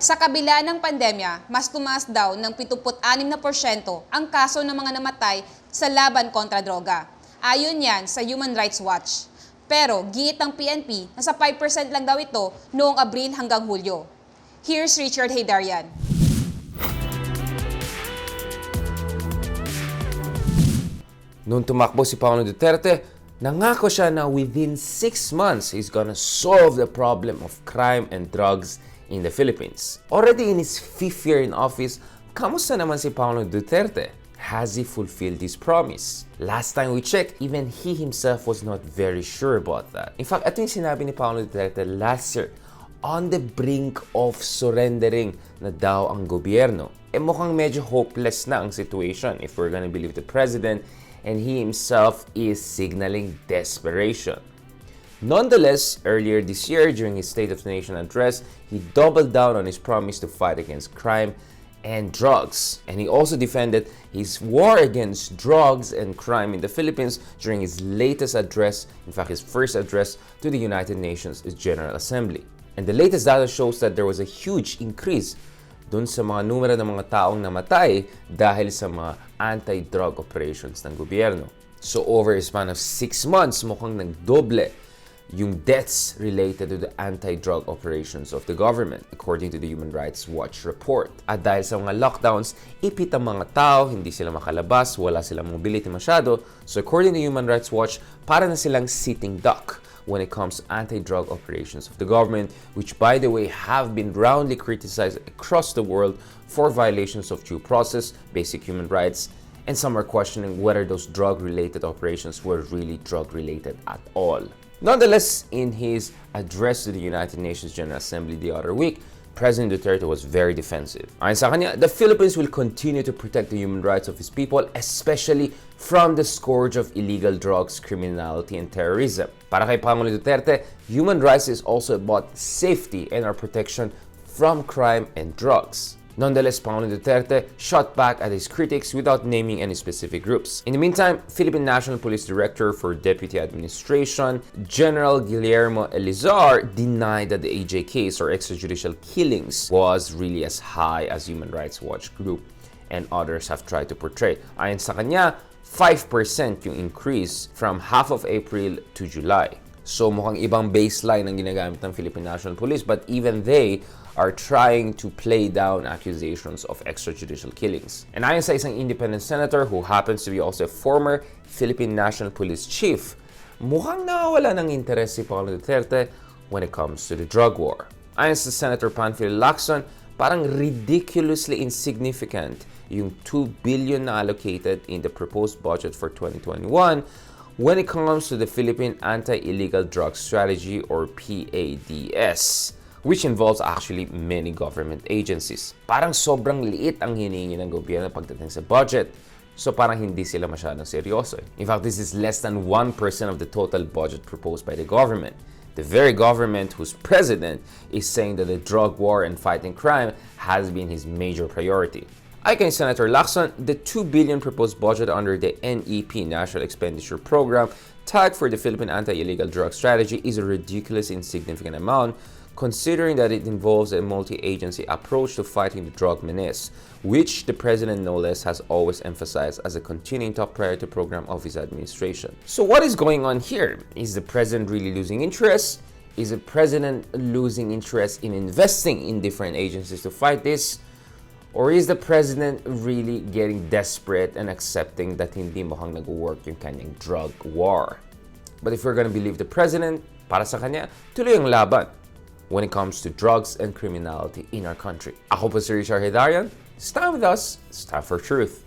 Sa kabila ng pandemya, mas tumaas daw ng 76% ang kaso ng mga namatay sa laban kontra droga. Ayon yan sa Human Rights Watch. Pero giit ng PNP, nasa 5% lang daw ito noong Abril hanggang Hulyo. Here's Richard Haydarian. Noong tumakbo si Pangulong Duterte, nangako siya na within 6 months, he's gonna solve the problem of crime and drugs in the Philippines. Already in his 5th year in office, kamusta naman si Pangulong Duterte? Has he fulfilled his promise? Last time we checked, even he himself was not very sure about that. In fact, ito yung sinabi ni Pangulong Duterte last year, on the brink of surrendering na daw ang gobyerno. Mukhang medyo hopeless na ang situation if we're gonna believe the president, and he himself is signaling desperation. Nonetheless, earlier this year, during his State of the Nation address, he doubled down on his promise to fight against crime and drugs. And he also defended his war against drugs and crime in the Philippines during his latest address, in fact, his first address to the United Nations General Assembly. And the latest data shows that there was a huge increase dun sa mga numero ng mga taong namatay dahil sa mga anti-drug operations ng gobyerno. So over a span of 6 months, mukhang nagdoble yung deaths related to the anti-drug operations of the government, according to the Human Rights Watch report. At dahil sa mga lockdowns, ipit ang mga tao, hindi sila makalabas, wala silang mobility masyado. So according to Human Rights Watch, para na silang sitting duck when it comes to anti-drug operations of the government, which by the way have been roundly criticized across the world for violations of due process, basic human rights, and some are questioning whether those drug-related operations were really drug-related at all. Nonetheless, in his address to the United Nations General Assembly the other week, President Duterte was very defensive. Ayon sa kanya, the Philippines will continue to protect the human rights of its people, especially from the scourge of illegal drugs, criminality, and terrorism. Para kay Pangulong Duterte, human rights is also about safety and our protection from crime and drugs. Nonetheless, Pangulong Duterte shot back at his critics without naming any specific groups. In the meantime, Philippine National Police Director for Deputy Administration, General Guillermo Elizar, denied that the AJ case or extrajudicial killings was really as high as Human Rights Watch Group and others have tried to portray. Ayon sa kanya, 5% yung increase from half of April to July. So mukhang ibang baseline ang ginagamit ng Philippine National Police, but even they are trying to play down accusations of extrajudicial killings. And ayon sa isang independent senator who happens to be also a former Philippine National Police chief, mukhang nawawala ng interes si Pangulong Duterte when it comes to the drug war. Ayon sa Senator Panfilo Lacson, parang ridiculously insignificant yung 2 billion na allocated in the proposed budget for 2021 when it comes to the Philippine Anti-Illegal Drug Strategy or PADS, which involves actually many government agencies. Parang sobrang liit ang hinihingi ng gobyerno pagdating sa budget. So parang hindi sila masyadong seryoso. In fact, this is less than 1% of the total budget proposed by the government. The very government whose president is saying that the drug war and fighting crime has been his major priority. Ayon kay Senator Lacson, the 2 billion proposed budget under the NEP National Expenditure Program tagged for the Philippine Anti-Illegal Drug Strategy is a ridiculous insignificant amount considering that it involves a multi-agency approach to fighting the drug menace, which the president no less has always emphasized as a continuing top priority program of his administration. So what is going on here? Is the president really losing interest? Is the president losing interest in investing in different agencies to fight this? Or is the president really getting desperate and accepting that hindi mukhang nag-work yung kanyang drug war? But if we're gonna believe the president, para sa kanya, tuloy ang laban when it comes to drugs and criminality in our country. Ako po si Richard Haydarian. Stand with us. Stand for truth.